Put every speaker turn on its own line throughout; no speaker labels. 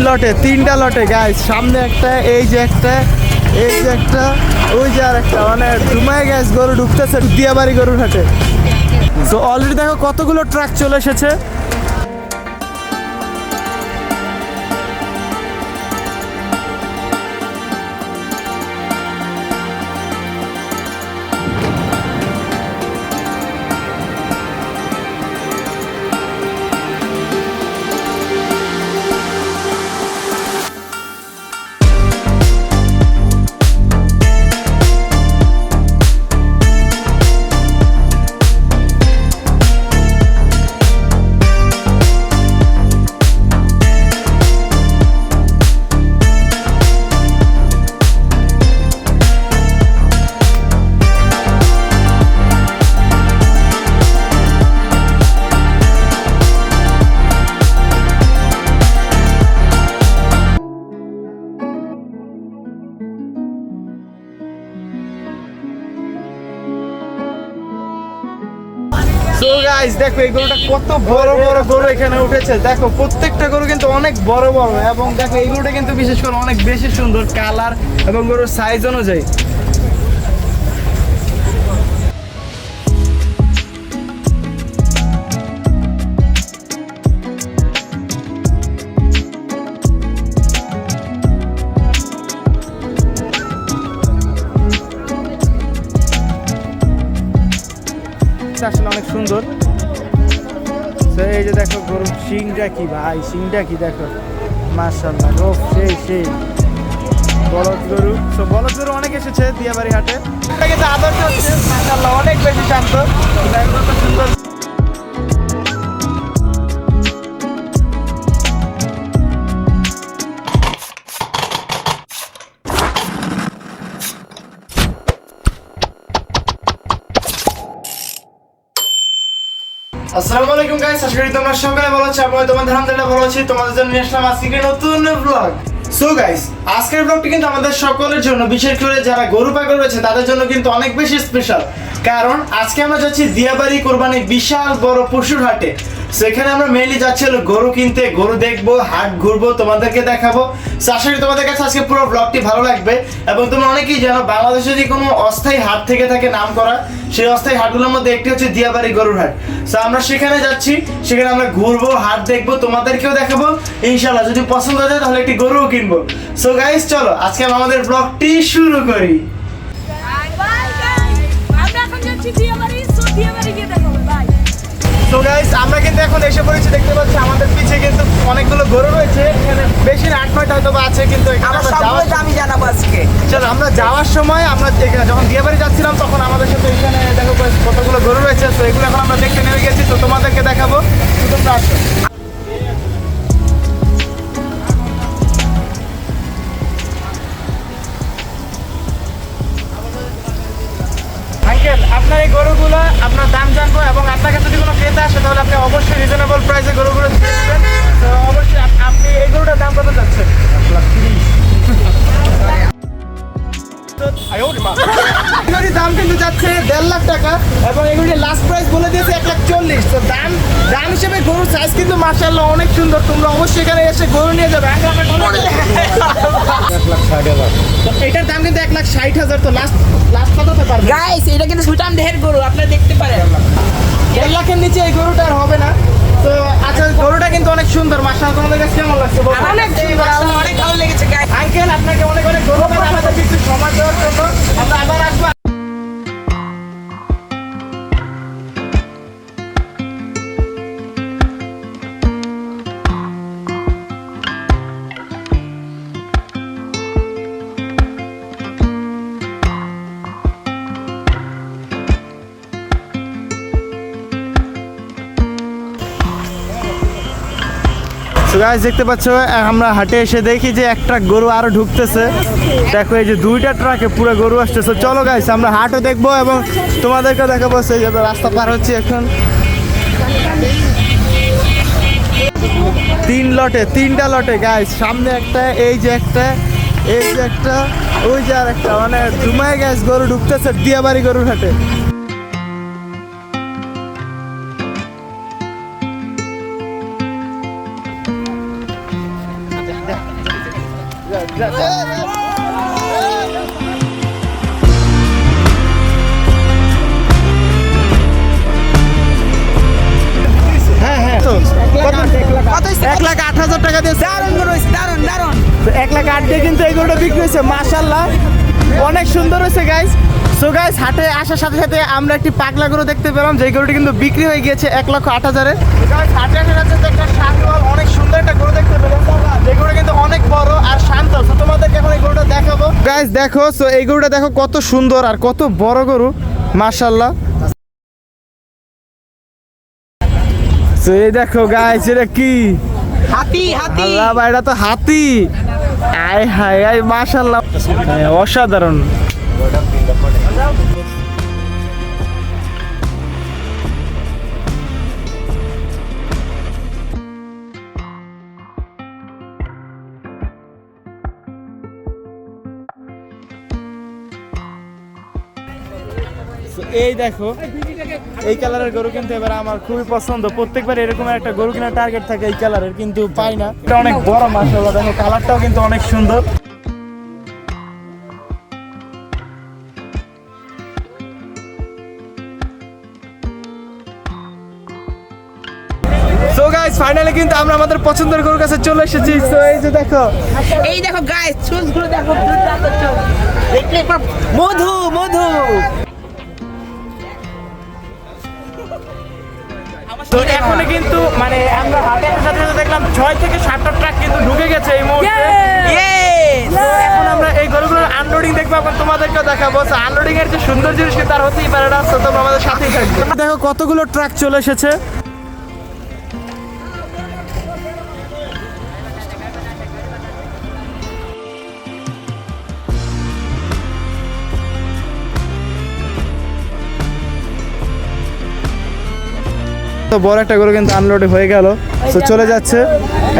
লটে, 3টা লটে গাইস। সামনে একটা, এই যে একটা, এই যে একটা, ওই যে আর একটা, মানে ডুমায় গাইস গরু ঢুকতেছে দিয়াবাড়ি গরুর হাটে। তো অলরেডি দেখো কতগুলো ট্রাক চলে এসেছে। তো গাইস দেখো এই গরুটা কত বড় বড় গরু এখানে উঠেছে। দেখো প্রত্যেকটা গরু কিন্তু অনেক বড় বড়, এবং দেখো এই গরুটা কিন্তু বিশেষ করে অনেক বেশি সুন্দর কালার এবং গরুর সাইজ অনুযায়ী। আসলে অনেক সুন্দর। এই যে দেখো গরুর শিংটা কি ভাই, শিংটা কি দেখো, মাশাআল্লাহ রোফ সেই সেই বলদ গরু। তো বলদ গরু অনেক এসেছে দিয়াবাড়ি হাটে। এটা কিন্তু আদর্শ হচ্ছে মাশাআল্লাহ অনেক বেশি শান্ত, কত সুন্দর। আসসালামু আলাইকুম গাইস, আশা করি তোমরা সকলে ভালো আছো। আমি তোমাদের আলহামদুলিল্লাহ ভালো আছি। তোমাদের জন্য নিয়ে আসলাম আজকে নতুন ব্লগ। সো গাইস আজকের ব্লগটি কিন্তু আমাদের সকলের জন্য, বিশেষ করে যারা গরু পাগল রয়েছে তাদের জন্য কিন্তু অনেক বেশি স্পেশাল। কারণ আজকে আমরা যাচ্ছি দিয়াবাড়ি কোরবানি বিশাল বড় পশুর হাটে। সেখানে আমরা মেইনলি যাচ্ছি হলো গরু কিনতে, গরু দেখবো, হাট ঘুরবো, তোমাদেরকে দেখাবো। সো আশা করি তোমাদের কাছে আজকে পুরো ব্লগটি ভালো লাগবে। এবং তোমরা অনেকেই জানো বাংলাদেশে যে কোনো অস্থায়ী হাট থেকে থাকে নাম করা, সেই অস্থায়ী হাটগুলোর মধ্যে একটি হচ্ছে দিয়াবাড়ি গরুর হাট। সো আমরা সেখানে যাচ্ছি, সেখানে আমরা ঘুরবো, হাট দেখবো, তোমাদেরকেও দেখাবো। ইনশাআল্লাহ যদি পছন্দ হয় তাহলে একটি গরুও কিনবো। সো গাইস চলো আজকে আমাদের ব্লগটি শুরু করি। তো গাইস আমরা কিন্তু এখন এসে পড়েছি, দেখতে পাচ্ছি আমাদের পিছে কিন্তু অনেকগুলো গরু রয়েছে। এখানে বেশি না 8-9টা হয়তো আছে, কিন্তু
আমি জানাবো আজকে।
চলো আমরা যাওয়ার সময়, আমরা যখন দিয়াবাড়ি যাচ্ছিলাম তখন আমাদের সাথে এখানে দেখো কতগুলো গরু রয়েছে। তো এগুলো এখন আমরা দেখতে নেমে গেছি, তো তোমাদেরকে দেখাবো, তোমরা আসো। আঙ্কেল আপনার এই গরুগুলো আপনার দাম জানবো, এবং আপনার কাছে যদি কোনো ক্রেতা আসে তাহলে আপনি অবশ্যই রিজনেবল প্রাইসে গরুগুলো দিয়ে দেবেন। তো অবশ্যই আপনি এই গরুটার দাম কত যাচ্ছেন? 1,30,000। এগুলির দাম কিন্তু যাচ্ছে 1.5 লাখ টাকা, এবং এগুলির লাস্ট প্রাইস বলে দিয়েছে 1,40,000। তো দাম হিসেবে গরুর সাইজ কিন্তু মাশাআল্লাহ অনেক সুন্দর। তোমরা অবশ্যই এখানে এসে গরু নিয়ে যাবে।
1,60,000।
তো এটার দাম কিন্তু 1,60,000। তো লাস্ট কত হতে পারবে?
গাইস এটা কিন্তু সুটাম দেহের গরু, আপনারা দেখতে পারেন।
1 লাখের নিচে এই গরুটা আর হবে না। তো আচ্ছা গরুটা কিন্তু অনেক সুন্দর মাশাআল্লাহ। তোমাদের কাছে কেমন লাগছে?
অনেক ভালো লেগেছে গাইস।
আঙ্কেল আপনাকে অনেক অনেক ধন্যবাদ আমাদের কিছু সময় দেওয়ার জন্য। আমরা আবার আসবো। গাইস দেখতে পাচ্ছ আমরা হাটে এসে দেখি যে একটা গরু আরো ঢুকতেছে। দেখো এই যে 2টা ট্রাকে পুরো গরু আসতেছে। চলো গাইস আমরা হাটও দেখবো এবং তোমাদেরকে দেখাবো। সেই যাবে রাস্তা পার হচ্ছে এখন। 3টা লটে গাইস। সামনে একটা, এই যে একটা, এই যে একটা, ওই যে আর একটা, মানে ডুমায় গাইস গরু ঢুকতেছে দিয়াবাড়ি গরুর হাটে। হ্যাঁ হ্যাঁ তো
কত হইছে?
1,08,000 টাকা দিয়ে
দারুণ গরু হইছে, দারুণ দারুণ।
1,08,000 দিয়ে কিন্তু এই গরুটা বিক্রি হয়েছে মাশাআল্লাহ অনেক সুন্দর হয়েছে গাইস। সো গাইস হাটে আসার সাথে সাথে আমরা একটি পাগলা গরু দেখতে পেলাম যে গরুটি কিন্তু বিক্রি হয়ে গিয়েছে 1,08,000-এ। গাইস হাটে আসার সাথে সাথে একটা শান্তল অনেক সুন্দর একটা গরু দেখতে পেলাম যে গরুটা কিন্তু অনেক বড় আর শান্ত। সো তোমাদেরকে এখন এই গরুটা দেখাবো গাইস। দেখো সো এই গরুটা দেখো কত সুন্দর আর কত বড় গরু মাশাআল্লাহ। সো এই দেখো গাইস এটা কি
হাতি হাতি।
আল্লাহ ভাই এটা তো হাতি। আয় হায় আয় মাশাআল্লাহ অসাধারণ। এই দেখো এই কালারের গরু কিন্তু এবার আমার খুবই পছন্দ। প্রত্যেকবার এরকম একটা গরু কেনার টার্গেট থাকে এই কালারের, কিন্তু পাই না। এটা অনেক বড় মাশাআল্লাহ, দেখো কালারটাও কিন্তু অনেক সুন্দর। সো গাইস ফাইনালি কিন্তু আমরা আমাদের পছন্দের গরুর কাছে চলে এসেছি। সো এই যে দেখো
এই দেখো গাইস, চুলগুলো দেখো, দুর্দান্ত চুল। দেখলে পুরো মধু মধু।
তো এখন কিন্তু মানে আমরা হাটের সাথে সাথে দেখলাম 6 থেকে 7টা ট্রাক কিন্তু ঢুকে গেছে এই মুহূর্তে।
Yes!
তো এখন আমরা এই গরুগুলোর আনলোডিং দেখবো এবং তোমাদেরকেও দেখাবো। আনলোডিং এর যে সুন্দর জিনিস কিন্তু আর হতেই পারে না। তো তোমরা আমাদের সাথেই থাকবে। দেখো কতগুলো ট্রাক চলে এসেছে। তো বড় একটা গরু কিন্তু আনলোড হয়ে গেল। তো চলে যাচ্ছে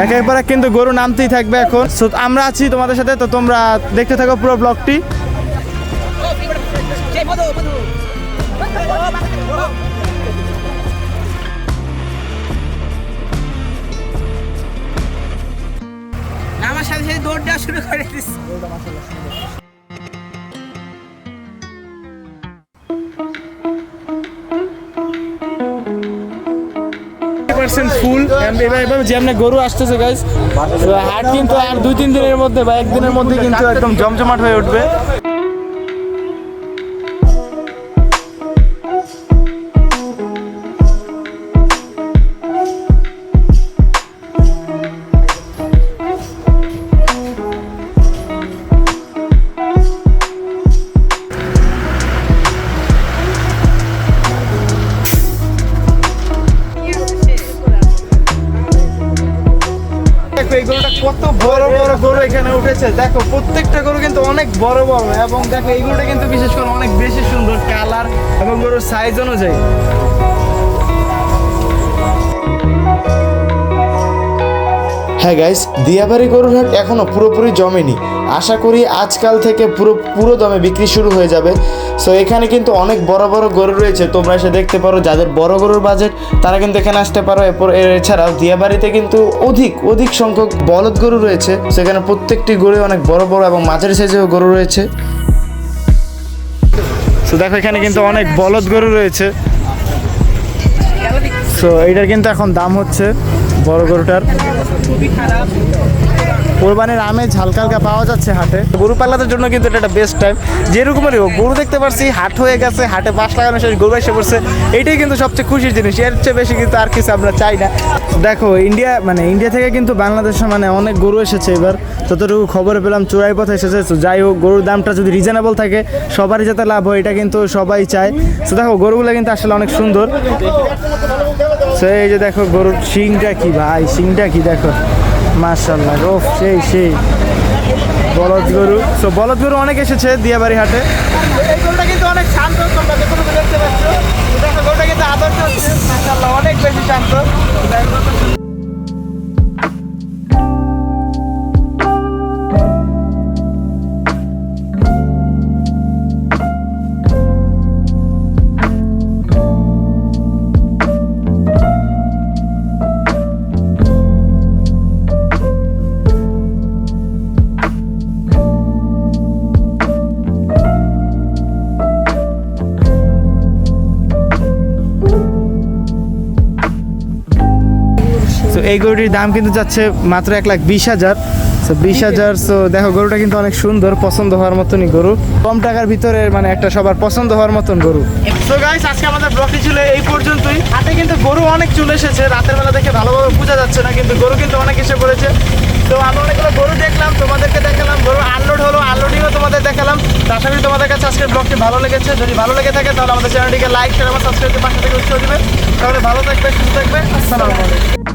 একবার কিন্তু গরু নামতেই থাকবে এখন। তো আমরা আছি তোমাদের সাথে, তো তোমরা দেখতে থাকো পুরো ব্লগটি।
সেই মধু মধু। আমার সাথে সাথে দৌড় দেওয়া শুরু করে দিস।
ফুল এবার যেমন গরু আসতেছে গাইস, হাট কিন্তু আর 2-3 দিনের মধ্যে বা একদিনের মধ্যে কিন্তু একদম জমজমাট হয়ে উঠবে। দেখো এই গরুটা কত বড় বড় গরু এখানে উঠেছে। দেখো প্রত্যেকটা গরু কিন্তু অনেক বড় বড়, এবং দেখো এই গরুটা কিন্তু বিশেষ করে অনেক বেশি সুন্দর কালার এবং গরুর সাইজ অনুযায়ী।
হ্যাঁ গাইস, দিয়াবাড়ি গরুর হাট এখনও পুরোপুরি জমেনি। আশা করি আজকাল থেকে পুরো দমে বিক্রি শুরু হয়ে যাবে। সো এখানে কিন্তু অনেক বড় বড় গরু রয়েছে, তোমরা এসে দেখতে পারো। যাদের বড় গরুর বাজেট তারা কিন্তু এখানে আসতে পারো। এছাড়াও দিয়াবাড়িতে কিন্তু অধিক সংখ্যক বলদ গরু রয়েছে। সেখানে প্রত্যেকটি গরু অনেক বড় বড় এবং মাঝারি সাইজের গরু রয়েছে।
তো দেখো এখানে কিন্তু অনেক বলদ গরু রয়েছে। সো এইটার কিন্তু এখন দাম হচ্ছে বড় গরুটার। কোরবানির আমেজ হালকা হালকা পাওয়া যাচ্ছে হাটে। গরু পালাদের জন্য কিন্তু এটা একটা বেস্ট টাইম। যেরকমই হোক গরু দেখতে পারছি, হাট হয়ে গেছে, হাটে বাস লাগানো শেষ, গরু এসে পড়ছে, এইটাই কিন্তু সবচেয়ে খুশির জিনিস। এর চেয়ে বেশি কিন্তু আর কিছু আমরা চাই না। দেখো ইন্ডিয়া থেকে কিন্তু বাংলাদেশে মানে অনেক গরু এসেছে এবার, যতটুকু খবরে পেলাম চোরাই পথে এসেছে। তো যাই হোক, গরুর দামটা যদি রিজনেবল থাকে সবারই যাতে লাভ হয়, এটা কিন্তু সবাই চায়। তো দেখো গরুগুলো কিন্তু আসলে অনেক সুন্দর। তো এই যে দেখো গরুর শিংটা কি ভাই, শিংটা কি দেখো মাশাআল্লাহ, ওফ সেই বলদ গরু। তো বলদ গরু অনেক এসেছে দিয়াবাড়ি হাটে। এই গরুটা কিন্তু অনেক শান্ত, তোমরা যতটুকু দেখতে পাচ্ছ। দেখো গরুটা কিন্তু আদর্শ হচ্ছে মাশাআল্লাহ, অনেক বেশি শান্ত। এই গরুটির দাম কিন্তু যাচ্ছে মাত্র 1,20,000। সো 20,000। সো দেখো গরুটা কিন্তু অনেক সুন্দর, পছন্দ হওয়ার মতনই গরু, কম টাকার ভিতরে মানে একটা সবার পছন্দ হওয়ার মতন গরু। সো গাইস আজকে আমাদের ব্লগটি ছিল এই পর্যন্তই। হাতে কিন্তু গরু অনেক চলে এসেছে, রাতের বেলা দেখে ভালোভাবে বোঝা যাচ্ছে না, কিন্তু গরু কিন্তু অনেক এসে পড়েছে। তো আমরা অনেকগুলো গরু দেখলাম, তোমাদেরকে দেখালাম, গরু আনলোড হলো, আনলোডিংও তোমাদের দেখালাম। তো আশা করি তোমাদের কাছে আজকের ব্লগটি ভালো লেগেছে। যদি ভালো লেগে থাকে তাহলে আমাদের চ্যানেলটিকে লাইক শেয়ার এবং সাবস্ক্রাইব করে পাশে থেকে উৎসাহ দিবে। তাহলে ভালো থাকবে, সুস্থ থাকবে। আসসালামু আলাইকুম।